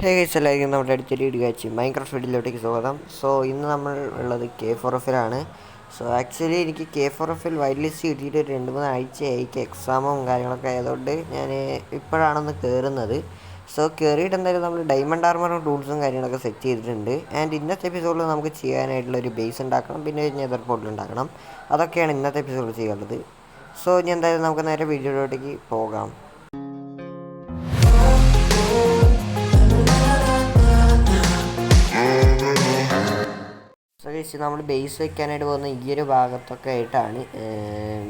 Hey guys എല്ലാവർക്കും നമ്മുടെ അടുത്തൊരു വീഡിയോ കാഴ്ച മൈൻക്രാഫ്റ്റ് വീഡിയോയിലോട്ടേക്ക് സ്വാഗതം. സോ ഇന്ന് നമ്മൾ ഉള്ളത് K4F-ലാണ്. സോ ആക്ച്വലി എനിക്ക് K4F വൈറ്റ് ലിസ്റ്റ് കിട്ടിയിട്ട് ഒരു 2-3 ആഴ്ചയായി. എക്സാമും കാര്യങ്ങളൊക്കെ ആയതുകൊണ്ട് ഞാൻ ഇപ്പോഴാണൊന്ന് കയറുന്നത്. സോ കയറിയിട്ട് എന്തായാലും നമ്മൾ ഡയമണ്ട് ആർമറും ടൂൾസും കാര്യങ്ങളൊക്കെ സെറ്റ് ചെയ്തിട്ടുണ്ട്. ആൻഡ് ഇന്നത്തെ എപ്പിസോഡിൽ നമുക്ക് ചെയ്യാനായിട്ടുള്ളൊരു ബേസ് ഉണ്ടാക്കണം, പിന്നെ ഒരു നെതർ പോർട്ടൽ ഉണ്ടാക്കണം. അതൊക്കെയാണ് ഇന്നത്തെ എപ്പിസോഡിൽ ചെയ്യാനുള്ളത്. സോ ഇനി എന്തായാലും നമുക്ക് നേരെ വീഡിയോയിലോട്ടേക്ക് പോകാം. നമ്മൾ ബേസ് വയ്ക്കാനായിട്ട് പോകുന്ന ഈ ഒരു ഭാഗത്തൊക്കെ ആയിട്ടാണ്.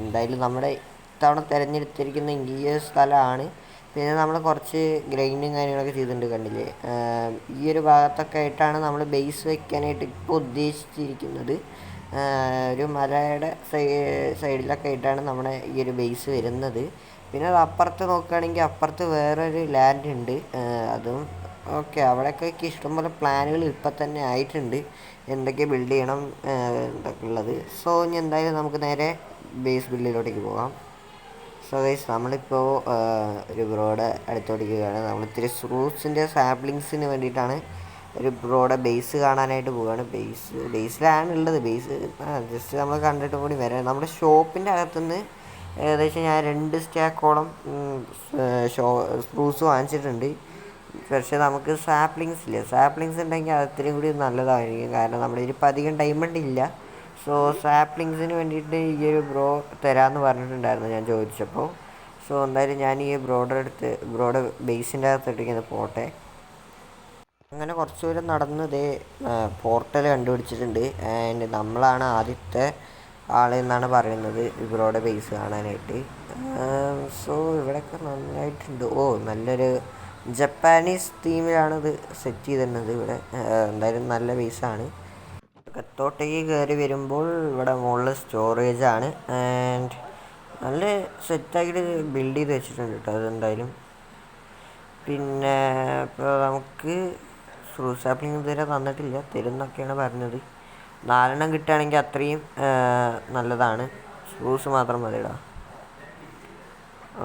എന്തായാലും നമ്മുടെ ഇത്തവണ തിരഞ്ഞെടുത്തിരിക്കുന്ന ഈ ഒരു സ്ഥലമാണ്. പിന്നെ നമ്മൾ കുറച്ച് ഗ്രൈൻഡും കാര്യങ്ങളൊക്കെ ചെയ്തിട്ടുണ്ട്, കണ്ടില്ലേ. ഈ ഒരു ഭാഗത്തൊക്കെ ആയിട്ടാണ് നമ്മൾ ബേസ് വയ്ക്കാനായിട്ട് ഇപ്പോൾ ഉദ്ദേശിച്ചിരിക്കുന്നത്. ഒരു മലയുടെ സൈഡിലൊക്കെ ആയിട്ടാണ് നമ്മുടെ ഈ ഒരു ബേസ് വരുന്നത്. പിന്നെ അത് അപ്പുറത്ത് നോക്കുകയാണെങ്കിൽ അപ്പുറത്ത് വേറൊരു ലാൻഡ് ഉണ്ട്. അതും ഓക്കെ, അവിടെയൊക്കെ ഇഷ്ടംപോലെ പ്ലാനുകൾ ഇപ്പം തന്നെ ആയിട്ടുണ്ട്, എന്തൊക്കെ ബിൽഡ് ചെയ്യണം എന്തൊക്കെ ഉള്ളത്. സോ ഇനി എന്തായാലും നമുക്ക് നേരെ ബേസ് ബിൽഡിലോട്ടേക്ക് പോകാം. സോ ഗൈസ്, നമ്മളിപ്പോൾ ഒരു ബ്രോയുടെ അടുത്തോട്ടേക്കാണ്. നമ്മൾ ഇത്തിരി ഫ്രൂട്ട്സിൻ്റെ സാപ്ലിങ്സിന് വേണ്ടിയിട്ടാണ് ഒരു ബ്രോയുടെ ബേസ് കാണാനായിട്ട് പോവുകയാണ്. ബേസിലാണ് ഉള്ളത്. ബേസ് ജസ്റ്റ് നമ്മൾ കണ്ടിട്ട് കൂടി വരാം. നമ്മുടെ ഷോപ്പിൻ്റെ അകത്തുനിന്ന് ഏകദേശം ഞാൻ 2 സ്റ്റാക്കോളം ഫ്രൂട്ട്സ് വാങ്ങിച്ചിട്ടുണ്ട്. പക്ഷേ നമുക്ക് സാപ്ലിങ്സ് ഉണ്ടെങ്കിൽ അത് ഇത്തിരി കൂടി നല്ലതായിരിക്കും. കാരണം നമ്മുടെ ഇതിപ്പോൾ അധികം ഡയമണ്ട് ഇല്ല. സോ സാപ്ലിങ്സിന് വേണ്ടിയിട്ട് ഈ ഒരു ബ്രോ തരാമെന്ന് പറഞ്ഞിട്ടുണ്ടായിരുന്നു ഞാൻ ചോദിച്ചപ്പോൾ. സോ എന്തായാലും ഞാൻ ഈ ബ്രോയുടെ ബേസിൻ്റെ അകത്തിട്ടിങ്ങനെ പോട്ടെ. അങ്ങനെ കുറച്ച് ദൂരം നടന്ന് പോർട്ടൽ കണ്ടുപിടിച്ചിട്ടുണ്ട്. ആൻഡ് നമ്മളാണ് ആദ്യത്തെ ആൾ എന്നാണ് പറയുന്നത് ബ്രോയുടെ ബേസ് കാണാനായിട്ട്. സോ ഇവിടെയൊക്കെ നന്നായിട്ടുണ്ട്. നല്ലൊരു ജപ്പാനീസ് തീമിലാണിത് സെറ്റ് ചെയ്തിരുന്നത്. ഇവിടെ എന്തായാലും നല്ല ബേസാണ്. അകത്തോട്ടേക്ക് കയറി വരുമ്പോൾ ഇവിടെ മുകളിൽ സ്റ്റോറേജാണ്. ആൻഡ് നല്ല സെറ്റാക്കിയിട്ട് ബിൽഡ് ചെയ്ത് വെച്ചിട്ടുണ്ട് കേട്ടോ അതെന്തായാലും. പിന്നെ ഇപ്പോൾ നമുക്ക് ഫ്രൂട്ട് സാപ്ലിങ് ഇതുവരെ തന്നിട്ടില്ല, തരുന്നൊക്കെയാണ് പറഞ്ഞത്. 4 കിട്ടുകയാണെങ്കിൽ അത്രയും നല്ലതാണ്. ഫ്രൂട്ട്സ് മാത്രം മതിടാ.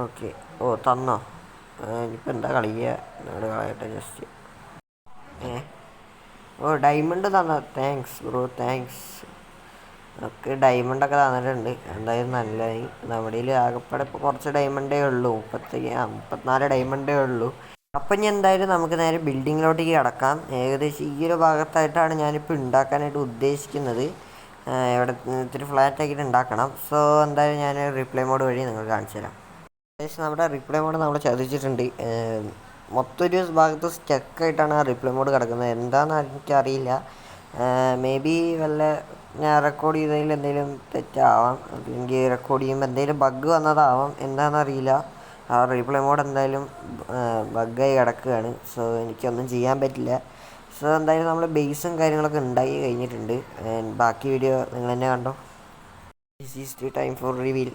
ഓക്കെ. തന്നോ? ഇനിയിപ്പോൾ എന്താ കളിക്കുക, എന്നോട് കളയട്ടെ ജസ്റ്റ്. ഡയമണ്ട് തന്ന, താങ്ക്സ് ബ്രോ, താങ്ക്സ്. ഒക്കെ ഡയമണ്ടൊക്കെ തന്നിട്ടുണ്ട്, എന്തായാലും നല്ലതായി. നമ്മുടെ കയ്യിൽ ആകെപ്പാടെ ഇപ്പോൾ കുറച്ച് ഡയമണ്ടേ ഉള്ളൂ, 34 ഡയമണ്ടേ ഉള്ളൂ. അപ്പം ഇനി എന്തായാലും നമുക്ക് നേരെ ബിൽഡിങ്ങിലോട്ടേക്ക് കിടക്കാം. ഏകദേശം ഈ ഒരു ഭാഗത്തായിട്ടാണ് ഞാനിപ്പോൾ ഉണ്ടാക്കാനായിട്ട് ഉദ്ദേശിക്കുന്നത്. ഇവിടെ ഇത്തിരി ഫ്ലാറ്റ് ആക്കിയിട്ട് ഉണ്ടാക്കണം. സോ എന്തായാലും ഞാൻ റിപ്ലൈ മോഡ് വഴി നിങ്ങൾ കാണിച്ചു തരാം. ഏകദേശം നമ്മുടെ റിപ്ലൈ മോഡ് നമ്മൾ ചതിച്ചിട്ടുണ്ട്. മൊത്തം ഒരു ഭാഗത്ത് സ്റ്റക്കായിട്ടാണ് ആ റിപ്ലൈ മോഡ് കിടക്കുന്നത്. എന്താണെന്ന് എനിക്കറിയില്ല. മേ ബി വല്ല ഞാൻ റെക്കോർഡ് ചെയ്തതിൽ എന്തെങ്കിലും തെറ്റാവാം, അല്ലെങ്കിൽ റെക്കോർഡ് ചെയ്യുമ്പോൾ എന്തെങ്കിലും ബഗ് വന്നതാവാം, എന്താണെന്നറിയില്ല. ആ റീപ്ലേ മോഡ് എന്തായാലും ബഗ്ഗായി കിടക്കുകയാണ്. സോ എനിക്കൊന്നും ചെയ്യാൻ പറ്റില്ല. സോ എന്തായാലും നമ്മൾ ബേസും കാര്യങ്ങളൊക്കെ ഉണ്ടാക്കി കഴിഞ്ഞിട്ടുണ്ട്. ബാക്കി വീഡിയോ നിങ്ങൾ തന്നെ കണ്ടോ. This is the time for reveal.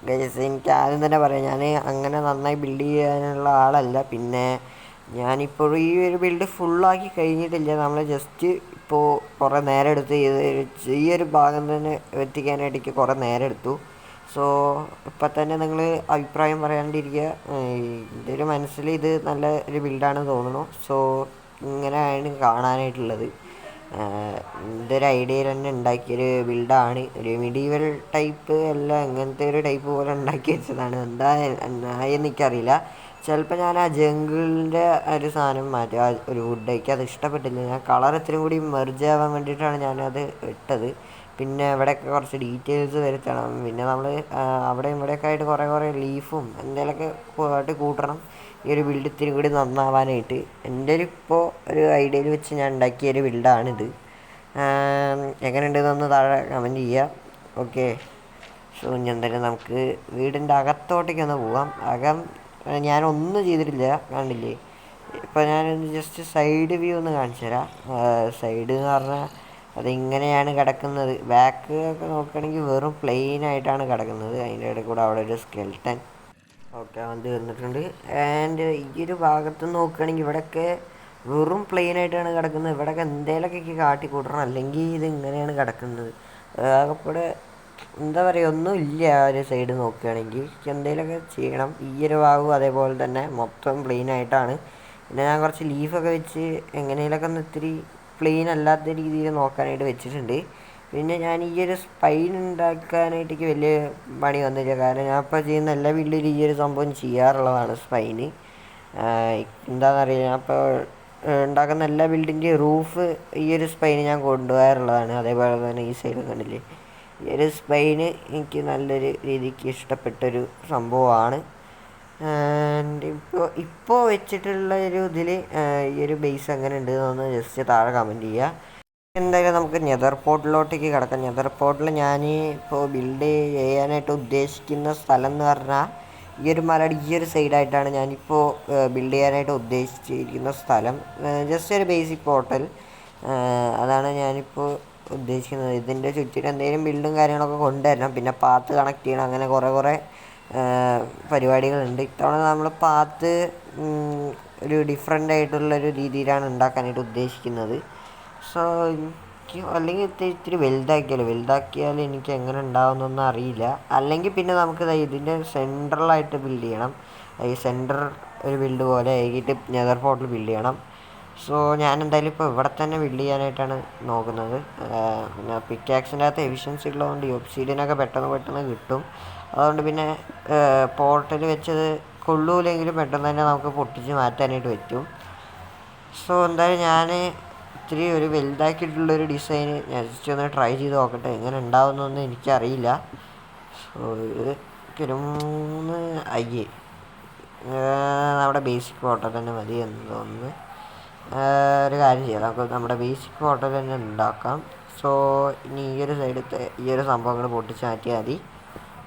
Guys, എനിക്ക് ആദ്യം തന്നെ പറയാം, ഞാൻ അങ്ങനെ നന്നായി ബിൽഡ് ചെയ്യാനുള്ള ആളല്ല. പിന്നെ ഞാനിപ്പോഴും ഈ ഒരു ബിൽഡ് ഫുള്ളാക്കി കഴിഞ്ഞിട്ടില്ല. നമ്മൾ ജസ്റ്റ് ഇപ്പോൾ കുറേ നേരം എടുത്ത് ഈ ഒരു ഭാഗം തന്നെ എത്തിക്കാനായിട്ട് എനിക്ക് കുറേ നേരം എടുത്തു. സോ ഇപ്പം തന്നെ നിങ്ങൾ അഭിപ്രായം പറയാണ്ടിരിക്കുക. എൻ്റെ ഒരു മനസ്സിൽ ഇത് നല്ല ഒരു ബിൽഡാണെന്ന് തോന്നുന്നു. സോ ഇങ്ങനെയാണ് കാണാനായിട്ടുള്ളത്. എൻ്റെ ഒരു ഐഡിയയിൽ തന്നെ ഉണ്ടാക്കിയൊരു ബിൽഡാണ്. ഒരു മിഡീവൽ ടൈപ്പ് അല്ല, അങ്ങനത്തെ ഒരു ടൈപ്പ് പോലെ ഉണ്ടാക്കി വെച്ചതാണ്. എന്തായെന്ന് എനിക്കറിയില്ല. ചിലപ്പോൾ ഞാൻ ആ ജംഗിളിൻ്റെ ഒരു സാധനം മാറ്റി, ആ ഒരു വുഡേക്ക് അത് ഇഷ്ടപ്പെട്ടില്ല. ഞാൻ കളർ ഇത്രയും കൂടി മെർജ് ആവാൻ വേണ്ടിയിട്ടാണ് ഞാനത് ഇട്ടത്. പിന്നെ ഇവിടെയൊക്കെ കുറച്ച് ഡീറ്റെയിൽസ് വരുത്തണം. പിന്നെ നമ്മൾ അവിടെ ഇവിടെയൊക്കെ ആയിട്ട് കുറേ ലീഫും എന്തെങ്കിലുമൊക്കെ ആയിട്ട് കൂട്ടണം, ഈ ഒരു ബിൽഡ് ഇത്തിരി കൂടി നന്നാവാനായിട്ട്. എൻ്റെ ഇപ്പോൾ ഒരു ഐഡിയയിൽ വെച്ച് ഞാൻ ഉണ്ടാക്കിയ ഒരു ബിൽഡാണിത്. എങ്ങനെയുണ്ടെന്നൊന്ന് താഴെ കമൻറ്റ് ചെയ്യുക. ഓക്കെ. സോ ഇനി എന്തായാലും നമുക്ക് വീടിൻ്റെ അകത്തോട്ടേക്കൊന്ന് പോവാം. ഞാനൊന്നും ചെയ്തിട്ടില്ല, കണ്ടില്ലേ. ഇപ്പോൾ ഞാനൊന്ന് ജസ്റ്റ് സൈഡ് വ്യൂ ഒന്ന് കാണിച്ചു തരാം. സൈഡ് എന്ന് പറഞ്ഞാൽ അതിങ്ങനെയാണ് കിടക്കുന്നത്. ബാക്ക് ഒക്കെ നോക്കുകയാണെങ്കിൽ വെറും പ്ലെയിൻ ആയിട്ടാണ് കിടക്കുന്നത്. അതിൻ്റെ ഇടയിൽ കൂടെ അവിടെ ഒരു സ്കെൽട്ടൻ ഓക്കെ വന്ന് വന്നിട്ടുണ്ട്. ആൻഡ് ഈ ഒരു ഭാഗത്ത് നോക്കുകയാണെങ്കിൽ ഇവിടെയൊക്കെ വെറും പ്ലെയിൻ ആയിട്ടാണ് കിടക്കുന്നത്. ഇവിടെയൊക്കെ എന്തെങ്കിലുമൊക്കെ കാട്ടിക്കൂട്ടണം, അല്ലെങ്കിൽ ഇത് ഇങ്ങനെയാണ് കിടക്കുന്നത്. ആകെപ്പാടെ എന്താ പറയുക, ഒന്നുമില്ല. ആ ഒരു സൈഡ് നോക്കുകയാണെങ്കിൽ എന്തെങ്കിലുമൊക്കെ ചെയ്യണം. ഈ ഒരു ഭാഗവും അതേപോലെ തന്നെ മൊത്തം പ്ലെയിൻ ആയിട്ടാണ് പിന്നെ ഞാൻ കുറച്ച് ലീഫൊക്കെ വെച്ച് എങ്ങനെയൊക്കെ ഒന്ന് ഇത്തിരി പ്ലെയിൻ അല്ലാത്ത രീതിയിൽ നോക്കാനായിട്ട് വെച്ചിട്ടുണ്ട്. പിന്നെ ഞാൻ ഈ ഒരു സ്പൈൻ ഉണ്ടാക്കാനായിട്ട് എനിക്ക് വലിയ പണി വന്നില്ല. കാരണം ഞാൻ ഇപ്പോൾ ചെയ്യുന്ന എല്ലാ വീട്ടിലും ഈ ഒരു സംഭവം ചെയ്യാറുള്ളതാണ് സ്പൈന്. എന്താണെന്നറിയില്ല, ഞാൻ ഇപ്പോൾ ഉണ്ടാക്കുന്ന എല്ലാ ബിൽഡിൻ്റെ റൂഫ് ഈ ഒരു സ്പൈന് ഞാൻ കൊണ്ടുപോകാറുള്ളതാണ്. അതേപോലെ തന്നെ ഈ സൈഡ് കണ്ടില്ലേ, ഈ ഒരു സ്പൈന് എനിക്ക് നല്ലൊരു രീതിക്ക് ഇഷ്ടപ്പെട്ടൊരു സംഭവമാണ്. ആൻഡ് ഇപ്പോൾ വെച്ചിട്ടുള്ള ഒരു ഇതിൽ ഈ ഒരു ബേസ് എങ്ങനെ ഉണ്ട് എന്നൊന്ന് ജസ്റ്റ് താഴെ കമൻറ്റ് ചെയ്യുക. എന്തായാലും നമുക്ക് നെതർ പോർട്ടിലോട്ടേക്ക് കിടക്കാം. നെതർ പോർട്ടിൽ ഞാൻ ഇപ്പോൾ ബിൽഡ് ചെയ്യാനായിട്ട് ഉദ്ദേശിക്കുന്ന സ്ഥലം എന്ന് പറഞ്ഞാൽ ഈ ഒരു മലയുടെ ഈ ഒരു സൈഡായിട്ടാണ് ഞാനിപ്പോൾ ബിൽഡ് ചെയ്യാനായിട്ട് ഉദ്ദേശിച്ചിരിക്കുന്ന സ്ഥലം. ജസ്റ്റ് ഒരു ബേസിക് പോർട്ടൽ, അതാണ് ഞാനിപ്പോൾ ഉദ്ദേശിക്കുന്നത്. ഇതിൻ്റെ ചുറ്റിനും എന്തെങ്കിലും ബിൽഡും കാര്യങ്ങളൊക്കെ കൊണ്ടുവരണം. പിന്നെ പാത്ത് കണക്ട് ചെയ്യണം. അങ്ങനെ കുറേ പരിപാടികളുണ്ട്. ഇത്തവണ നമ്മൾ പാത്ത് ഒരു ഡിഫറെൻ്റ് ആയിട്ടുള്ളൊരു രീതിയിലാണ് ഉണ്ടാക്കാനായിട്ട് ഉദ്ദേശിക്കുന്നത്. സോ എനിക്ക് അല്ലെങ്കിൽ ഇത്തിരി വലുതാക്കിയാൽ എനിക്ക് എങ്ങനെ ഉണ്ടാവുമെന്നൊന്നും അറിയില്ല. അല്ലെങ്കിൽ പിന്നെ നമുക്ക് ഇതിൻ്റെ സെൻട്രലായിട്ട് ബിൽഡ് ചെയ്യണം. ഈ സെൻറ്റർ ഒരു ബിൽഡ് പോലെ ആക്കിയിട്ട് നെതർ പോർട്ടൽ ബിൽഡ് ചെയ്യണം. സോ ഞാൻ എന്തായാലും ഇപ്പോൾ ഇവിടെ തന്നെ ബിൽഡ് ചെയ്യാനായിട്ടാണ് നോക്കുന്നത്. പിന്നെ പിക്കാക്സിൻ്റെ അകത്ത് എഫിഷ്യൻസി ഉള്ളതുകൊണ്ട് ഒബ്സിഡിയനൊക്കെ പെട്ടെന്ന് കിട്ടും. അതുകൊണ്ട് പിന്നെ പോർട്ടൽ വെച്ചത് കൊള്ളൂലെങ്കിലും പെട്ടെന്ന് തന്നെ നമുക്ക് പൊട്ടിച്ച് മാറ്റാനായിട്ട് പറ്റും. സോ എന്തായാലും ഞാൻ ഇത്തിരി ഒരു വലുതാക്കിയിട്ടുള്ളൊരു ഡിസൈന് ഞാൻ ജസ്റ്റ് ഒന്ന് ട്രൈ ചെയ്ത് നോക്കട്ടെ, എങ്ങനെ ഉണ്ടാവുന്നൊന്നും എനിക്കറിയില്ല. സോ ഇത് ഒരു 3 അയ്യേ നമ്മുടെ ബേസിക് ഫോട്ടോ തന്നെ മതി എന്ന് തോന്നുന്നു. ഒരു കാര്യം ചെയ്യാം, നമുക്ക് നമ്മുടെ ബേസിക് ഫോട്ടോ തന്നെ ഉണ്ടാക്കാം. സോ ഇനി ഈ ഒരു സൈഡത്തെ ഈ ഒരു സംഭവങ്ങൾ പൊട്ടിച്ച് മാറ്റിയാൽ മതി.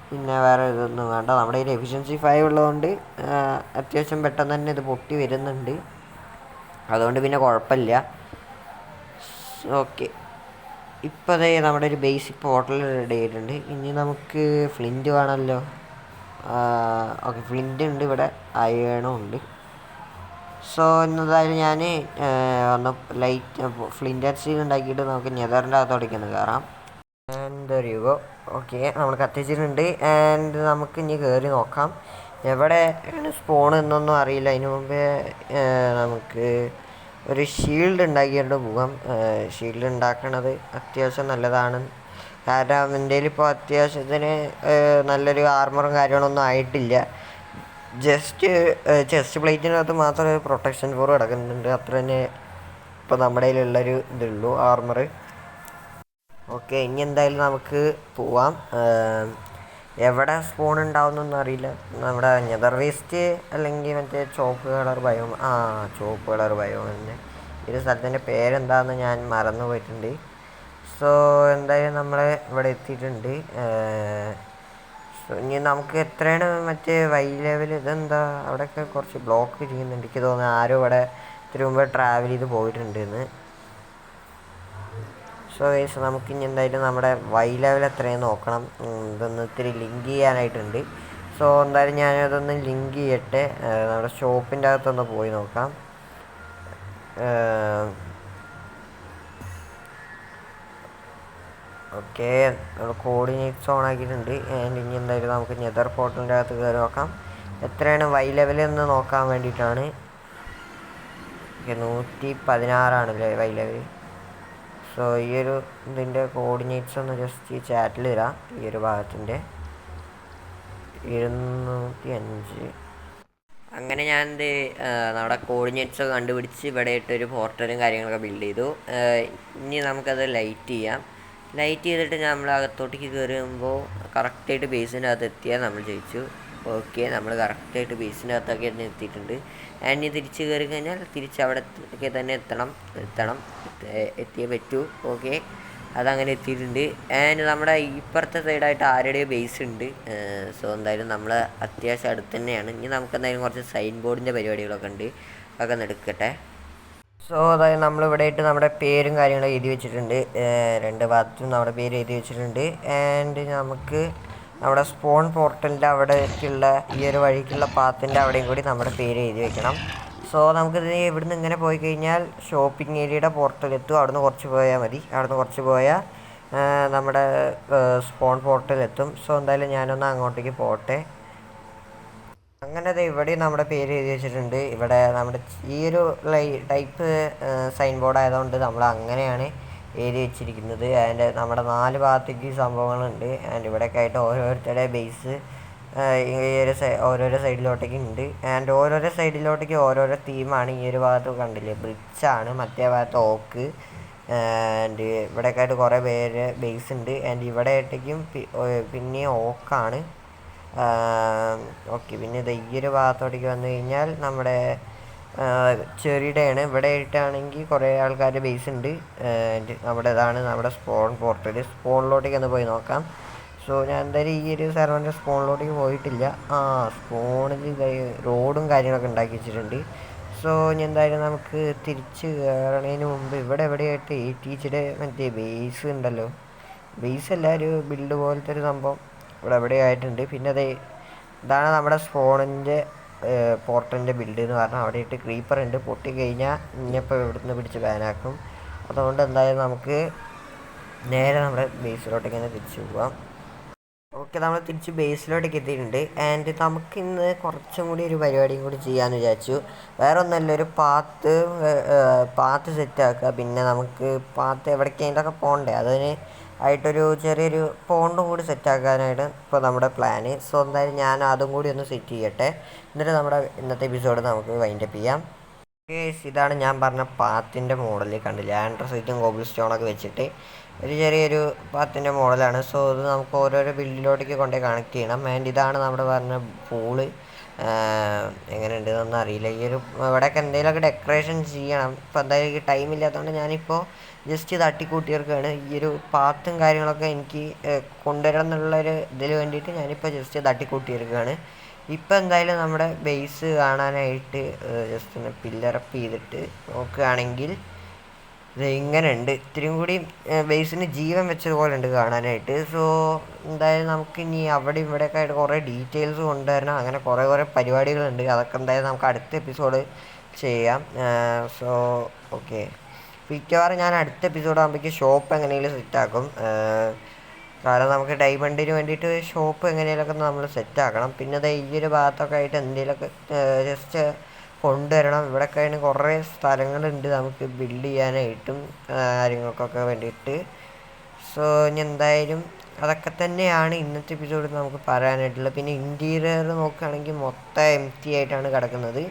പിന്നെ വേറെ ഇതൊന്നും വേണ്ട. നമ്മുടെ കയ്യിൽ എഫിഷ്യൻസി 5 ഉള്ളതുകൊണ്ട് അത്യാവശ്യം പെട്ടെന്ന് തന്നെ ഇത് പൊട്ടി വരുന്നുണ്ട്. അതുകൊണ്ട് പിന്നെ കുഴപ്പമില്ല. ഓക്കെ, ഇപ്പോൾ അതേ നമ്മുടെ ഒരു ബേസിക് പോർട്ടൽ റെഡി ആയിട്ടുണ്ട്. ഇനി നമുക്ക് ഫ്ലിൻറ്റ് വേണമല്ലോ. ഓക്കെ, ഫ്ലിൻറ്റ് ഉണ്ട് ഇവിടെ, അയണും ഉണ്ട്. സോ എന്നതായാലും ഞാൻ ഒന്ന് ലൈറ്റ് ഫ്ലിൻറ്റ് ആൻഡ് സ്റ്റീൽ ഉണ്ടാക്കിയിട്ട് നമുക്ക് നെതറിൻ്റെ അകത്തോടേക്കൊന്ന് കയറാം. ആൻഡ് യുഗോ ഓക്കെ, നമ്മൾ കത്തിച്ചിട്ടുണ്ട്. ആൻഡ് നമുക്ക് ഇനി കയറി നോക്കാം എവിടെയാണ് സ്പോൺ എന്നൊന്നും അറിയില്ല. അതിന് മുമ്പേ നമുക്ക് ഒരു ഷീൽഡ് ഉണ്ടാക്കിയിട്ട് പോകാം. ഷീൽഡ് ഉണ്ടാക്കണത് അത്യാവശ്യം നല്ലതാണ്. കാരണം എൻ്റെ ഇപ്പോൾ അത്യാവശ്യത്തിന് നല്ലൊരു ആർമറും കാര്യങ്ങളൊന്നും ആയിട്ടില്ല. ജസ്റ്റ് ചെസ്റ്റ് പ്ലേറ്റിനകത്ത് മാത്രം ഒരു പ്രൊട്ടക്ഷൻ ഫോർ കിടക്കുന്നുണ്ട്. അത്ര തന്നെ ഇപ്പോൾ നമ്മുടെ കയ്യിലുള്ളൊരു ഇതുള്ളൂ, ആർമർ. ഓക്കെ, ഇനി എന്തായാലും നമുക്ക് പോവാം. എവിടെ സ്പൂൺ ഉണ്ടാവുന്നൊന്നും അറിയില്ല. നമ്മുടെ നെതർ വേസ്റ്റ് അല്ലെങ്കിൽ മറ്റേ ചോപ്പ് കളർ ബയോം, ചോപ്പ് കളർ ബയോം തന്നെ. ഈ ഒരു സ്ഥലത്തിൻ്റെ പേരെന്താണെന്ന് ഞാൻ മറന്നു പോയിട്ടുണ്ട്. സോ എന്തായാലും നമ്മൾ ഇവിടെ എത്തിയിട്ടുണ്ട്. ഇനി നമുക്ക് എത്രയാണ് മറ്റേ വൈ ലെവൽ, ഇതെന്താ അവിടെയൊക്കെ കുറച്ച് ബ്ലോക്ക് ചെയ്യുന്നുണ്ട്. എനിക്ക് തോന്നുന്നു ആരും ഇവിടെ ഇത്തിരി മുമ്പ് ട്രാവൽ ചെയ്ത് പോയിട്ടുണ്ടെന്ന്. സോ ഗൈസ്, നമുക്കിനി എന്തായാലും നമ്മുടെ വൈ ലെവൽ എത്രയും നോക്കണം. ഇതൊന്ന് ഇത്തിരി ലിങ്ക് ചെയ്യാനായിട്ടുണ്ട്. സോ എന്തായാലും ഞാനതൊന്ന് ലിങ്ക് ചെയ്യട്ടെ. നമ്മുടെ ഷോപ്പിൻ്റെ അകത്തൊന്ന് പോയി നോക്കാം. ഓക്കെ, നമ്മൾ കോർഡിനേറ്റ്സ് ഓൺ ആക്കിയിട്ടുണ്ട്. ആൻഡ് ഇനി എന്തായാലും നമുക്ക് നെതർ പോർട്ടലിൻ്റെ അകത്ത് കയറി നോക്കാം എത്രയാണ് വൈ ലെവൽ എന്ന് നോക്കാൻ വേണ്ടിയിട്ടാണ്. 116 വൈ ലെവൽ. സോ ഈ ഒരു ഇതിൻ്റെ കോർഡിനേറ്റ്സ് ഒന്ന് ജസ്റ്റ് ഈ ചാറ്റിൽ തരാം. ഈ ഒരു ഭാഗത്തിൻ്റെ 205. അങ്ങനെ ഞാൻ നമ്മുടെ കോർഡിനേറ്റ്സ് ഒക്കെ കണ്ടുപിടിച്ച് ഇവിടെ ഇട്ടൊരു പോർട്ടലും കാര്യങ്ങളൊക്കെ ബിൽഡ് ചെയ്തു. ഇനി നമുക്കത് ലൈറ്റ് ചെയ്യാം. ലൈറ്റ് ചെയ്തിട്ട് നമ്മൾ അകത്തോട്ടേക്ക് കയറുമ്പോൾ കറക്റ്റായിട്ട് ബേസിൻ്റെ അകത്ത് എത്തിയാൽ നമ്മൾ ജയിച്ചു. ഓക്കെ, നമ്മൾ കറക്റ്റായിട്ട് ബേസിൻ്റെ അകത്തൊക്കെ തന്നെ എത്തിയിട്ടുണ്ട്. ആൻഡ് തിരിച്ച് കയറി കഴിഞ്ഞാൽ തിരിച്ച് അവിടെ തന്നെ എത്തിയേ പറ്റൂ. ഓക്കെ, അതങ്ങനെ എത്തിയിട്ടുണ്ട്. ആൻഡ് നമ്മുടെ ഇപ്പുറത്തെ സൈഡായിട്ട് ആരുടെയോ ബേസ് ഉണ്ട്. സോ എന്തായാലും നമ്മൾ അത്യാവശ്യം അടുത്ത് തന്നെയാണ്. ഇനി നമുക്ക് എന്തായാലും കുറച്ച് സൈൻ ബോർഡിൻ്റെ പരിപാടികളൊക്കെ ഉണ്ട്, അതൊക്കെ ഒന്ന് എടുക്കട്ടെ. സോ അതായത് നമ്മളിവിടെ ആയിട്ട് നമ്മുടെ പേരും കാര്യങ്ങളും എഴുതി വെച്ചിട്ടുണ്ട്. 2 ഭാഗത്തും നമ്മുടെ പേര് എഴുതി വെച്ചിട്ടുണ്ട്. ആൻഡ് നമുക്ക് നമ്മുടെ സ്പോൺ പോർട്ടലിൻ്റെ അവിടേക്കുള്ള ഈ ഒരു വഴിക്കുള്ള പാത്തിൻ്റെ അവിടെയും കൂടി നമ്മുടെ പേര് എഴുതി വെക്കണം. സോ നമുക്കിത് ഇവിടുന്ന് ഇങ്ങനെ പോയി കഴിഞ്ഞാൽ ഷോപ്പിംഗ് ഏരിയയുടെ പോർട്ടലെത്തും. അവിടുന്ന് കുറച്ച് പോയാൽ മതി. അവിടുന്ന് കുറച്ച് പോയാൽ നമ്മുടെ സ്പോൺ പോർട്ടലെത്തും. സോ എന്തായാലും ഞാനൊന്ന് അങ്ങോട്ടേക്ക് പോട്ടെ. അങ്ങനെ ദേ ഇവിടെ നമ്മുടെ പേര് എഴുതി വെച്ചിട്ടുണ്ട്. ഇവിടെ നമ്മുടെ ഈ ഒരു ടൈപ്പ് സൈൻ ബോർഡ് ആയതുകൊണ്ട് നമ്മൾ അങ്ങനെയാണ് എഴുതി വെച്ചിരിക്കുന്നത്. അതിൻ്റെ നമ്മുടെ 4 ഭാഗത്തേക്ക് സംഭവങ്ങളുണ്ട്. ആൻഡ് ഇവിടെയൊക്കെ ആയിട്ട് ഓരോരുത്തരുടെ ബേസ് ഈ ഒരു ഓരോരോ സൈഡിലോട്ടേക്ക് ഉണ്ട്. ആൻഡ് ഓരോരോ സൈഡിലോട്ടേക്ക് ഓരോരോ തീമാണ്. ഈ ഒരു ഭാഗത്ത് കണ്ടില്ലേ ബ്രിഡ്ജാണ്, മറ്റേ ഭാഗത്ത് ഓക്ക്. ആൻഡ് ഇവിടെയൊക്കെ ആയിട്ട് കുറേ പേര് ബേസ് ഉണ്ട്. ആൻഡ് ഇവിടെ ആയിട്ടേക്കും പിന്നെ ഓക്കാണ്. ഓക്കെ, പിന്നെ ഇത് ഈ ഒരു ഭാഗത്തോട്ടേക്ക് വന്നു കഴിഞ്ഞാൽ നമ്മുടെ ചെറിയുടെയാണ്. ഇവിടെ ആയിട്ടാണെങ്കിൽ കുറേ ആൾക്കാരുടെ ബേസ് ഉണ്ട്. നമ്മുടെ ഇതാണ് നമ്മുടെ സ്പോൺ പോർട്ടൽ. സ്പോണിലോട്ടേക്ക് ഒന്ന് പോയി നോക്കാം. സോ ഞാൻ എന്തായാലും ഈ ഒരു സെർവറിൻ്റെ സ്പോണിലോട്ടേക്ക് പോയിട്ടില്ല. സ്പോണിൽ റോഡും കാര്യങ്ങളൊക്കെ ഉണ്ടാക്കി വെച്ചിട്ടുണ്ട്. സോ ഇനി എന്തായാലും നമുക്ക് തിരിച്ച് കയറണതിന് മുമ്പ് ഇവിടെ എവിടെയായിട്ട് ടീച്ചറുടെ മറ്റേ ബേസ് ഉണ്ടല്ലോ, ബേസ് അല്ല, ഒരു ബിൽഡ് പോലത്തെ ഒരു സംഭവം ഇവിടെ എവിടെ ആയിട്ടുണ്ട്. പിന്നെ ഇതാണ് നമ്മുടെ സ്പോണിൻ്റെ പോർട്ടലിൻ്റെ ബിൽഡ് എന്ന് പറഞ്ഞാൽ അവിടെ ഇട്ട് ക്രീപ്പർ ഉണ്ട്. പൊട്ടിക്കഴിഞ്ഞാൽ ഇനിയിപ്പോൾ ഇവിടുന്ന് പിടിച്ച് ബാനാക്കും. അതുകൊണ്ട് എന്തായാലും നമുക്ക് നേരെ നമ്മുടെ ബേസിലോട്ടേക്ക് തന്നെ തിരിച്ചു പോവാം. ഓക്കെ, നമ്മൾ തിരിച്ച് ബേസിലോട്ടേക്ക് എത്തിയിട്ടുണ്ട്. ആൻഡ് നമുക്കിന്ന് കുറച്ചും കൂടി ഒരു പരിപാടിയും കൂടി ചെയ്യാമെന്ന് വിചാരിച്ചു. വേറെ ഒന്നല്ല, ഒരു പാത്ത് സെറ്റാക്കുക. പിന്നെ നമുക്ക് പാത്ത് എവിടേക്കെങ്കിലൊക്കെ പോകണ്ടേ, അതിന് ആയിട്ടൊരു ചെറിയൊരു പോണ്ടും കൂടി സെറ്റാക്കാനായിട്ട് ഇപ്പോൾ നമ്മുടെ പ്ലാന്. സോ എന്തായാലും ഞാൻ അതും കൂടി ഒന്ന് സെറ്റ് ചെയ്യട്ടെ. എന്നിട്ട് നമ്മുടെ ഇന്നത്തെ എപ്പിസോഡ് നമുക്ക് വൈൻഡപ്പ് ചെയ്യാം. ഇതാണ് ഞാൻ പറഞ്ഞ പാത്തിൻ്റെ മോഡൽ. കണ്ടില്ല, ആൻഡ്രസൈറ്റും കോബിൾ സ്റ്റോണൊക്കെ വെച്ചിട്ട് ഒരു ചെറിയൊരു പാത്തിൻ്റെ മോഡലാണ്. സോ ഇത് നമുക്ക് ഓരോരോ ബിൽഡിലോട്ടേക്ക് കൊണ്ടുപോയി കണക്ട് ചെയ്യണം. ആൻഡ് ഇതാണ് നമ്മുടെ പറഞ്ഞ പൂള്. എങ്ങനെ ഉണ്ടെന്നൊന്നും അറിയില്ല. ഈ ഒരു ഇവിടെയൊക്കെ എന്തെങ്കിലുമൊക്കെ ഡെക്കറേഷൻ ചെയ്യണം. ഇപ്പോൾ എന്തായാലും എനിക്ക് ടൈം ഇല്ലാത്തതുകൊണ്ട് ഞാനിപ്പോൾ ജസ്റ്റ് തട്ടിക്കൂട്ടിയെടുക്കുകയാണ്. ഈ ഒരു പാത്തും കാര്യങ്ങളൊക്കെ എനിക്ക് കൊണ്ടുവരണം എന്നുള്ളൊരു ഇതിന് വേണ്ടിയിട്ട് ഞാനിപ്പോൾ ജസ്റ്റ് തട്ടിക്കൂട്ടിയെടുക്കുകയാണ്. ഇപ്പം എന്തായാലും നമ്മുടെ ബേസ് കാണാനായിട്ട് ജസ്റ്റ് ഒന്ന് പില്ലറപ്പ് ചെയ്തിട്ട് നോക്കുകയാണെങ്കിൽ ഇത് ഇങ്ങനെ ഉണ്ട്. ഇത്തിരിയും കൂടി ബേസിന് ജീവൻ വെച്ചതുപോലെ ഉണ്ട് കാണാനായിട്ട്. സോ എന്തായാലും നമുക്ക് ഇനി അവിടെ ഇവിടെയൊക്കെ ആയിട്ട് കുറേ ഡീറ്റെയിൽസ് കൊണ്ടുവരണം. അങ്ങനെ കുറേ പരിപാടികളുണ്ട്. അതൊക്കെ എന്തായാലും നമുക്ക് അടുത്ത എപ്പിസോഡ് ചെയ്യാം. സോ ഓക്കെ, മിക്കവാറും ഞാൻ അടുത്ത എപ്പിസോഡ് ആകുമ്പോഴേക്കും ഷോപ്പ് എങ്ങനെയെങ്കിലും സെറ്റാക്കും. കാരണം നമുക്ക് ഡയമണ്ടിന് വേണ്ടിയിട്ട് ഷോപ്പ് എങ്ങനെയൊക്കെ നമ്മൾ സെറ്റാക്കണം. പിന്നെ അത് ഈ ഒരു ഭാഗത്തൊക്കെ ആയിട്ട് എന്തെങ്കിലുമൊക്കെ ജസ്റ്റ് കൊണ്ടുവരണം. ഇവിടെയൊക്കെ ആയിട്ട് കുറേ സ്ഥലങ്ങളുണ്ട് നമുക്ക് ബിൽഡ് ചെയ്യാനായിട്ടും കാര്യങ്ങൾക്കൊക്കെ വേണ്ടിയിട്ട്. സോ ഇനി എന്തായാലും അതൊക്കെ തന്നെയാണ് ഇന്നത്തെ എപ്പിസോഡിൽ നമുക്ക് പറയാനായിട്ടുള്ളത്. പിന്നെ ഇൻറ്റീരിയർ നോക്കുകയാണെങ്കിൽ മൊത്തം എംപ്റ്റി ആയിട്ടാണ് കിടക്കുന്നത്.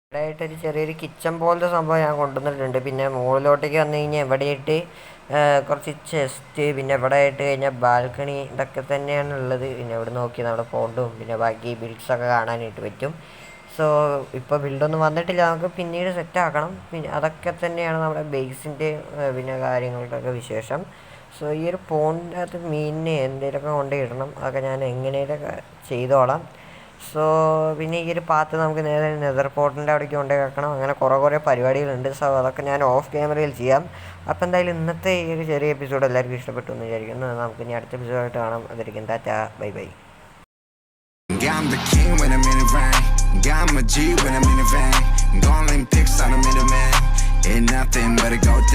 ഇവിടെ ആയിട്ടൊരു ചെറിയൊരു കിച്ചൺ പോലത്തെ സംഭവം ഞാൻ കൊണ്ടുവന്നിട്ടുണ്ട്. പിന്നെ മുകളിലോട്ടേക്ക് വന്നു കഴിഞ്ഞാൽ എവിടെയായിട്ട് കുറച്ച് ചെസ്റ്റ്, പിന്നെ ഇവിടെ ആയിട്ട് കഴിഞ്ഞാൽ ബാൽക്കണി, ഇതൊക്കെ തന്നെയാണ് ഉള്ളത്. പിന്നെ ഇവിടെ നോക്കി നമ്മുടെ പോണ്ടും പിന്നെ ബാക്കി ബിൽഡ്സൊക്കെ കാണാനായിട്ട് പറ്റും. സോ ഇപ്പോൾ ബിൽഡൊന്നും വന്നിട്ടില്ല, നമുക്ക് പിന്നീട് സെറ്റാക്കണം. പിന്നെ അതൊക്കെ തന്നെയാണ് നമ്മുടെ ബേസിൻ്റെ പിന്നെ കാര്യങ്ങൾക്കൊക്കെ വിശേഷം. സോ ഈ ഒരു പോണ്ടിൻ്റെ അകത്ത് മീനിനെ എന്തെങ്കിലുമൊക്കെ കൊണ്ടുപോയിടണം. അതൊക്കെ ഞാൻ എങ്ങനെയൊക്കെ ചെയ്തോളാം. സോ പിന്നെ ഈ ഒരു പാത്ത് നമുക്ക് നേരെ നെതർ പോർട്ടിൻ്റെ അവിടേക്ക് കൊണ്ടുപോയി വെക്കണം. അങ്ങനെ കുറേ പരിപാടികളുണ്ട്. സോ അതൊക്കെ ഞാൻ ഓഫ് ക്യാമറയിൽ ചെയ്യാം. അപ്പോൾ എന്തായാലും ഇന്നത്തെ ഈ ഒരു ചെറിയ എപ്പിസോഡ് എല്ലാവർക്കും ഇഷ്ടപ്പെട്ടു എന്ന് വിചാരിക്കുന്നു. നമുക്ക് ഇനി അടുത്ത എപ്പിസോഡായിട്ട് കാണാം. അതിരിക്കും tata, bye bye. I'm the king when I'm in the rain. Got my G when I'm in the van. Gone pics on a middleman. Ain't nothing but a go down.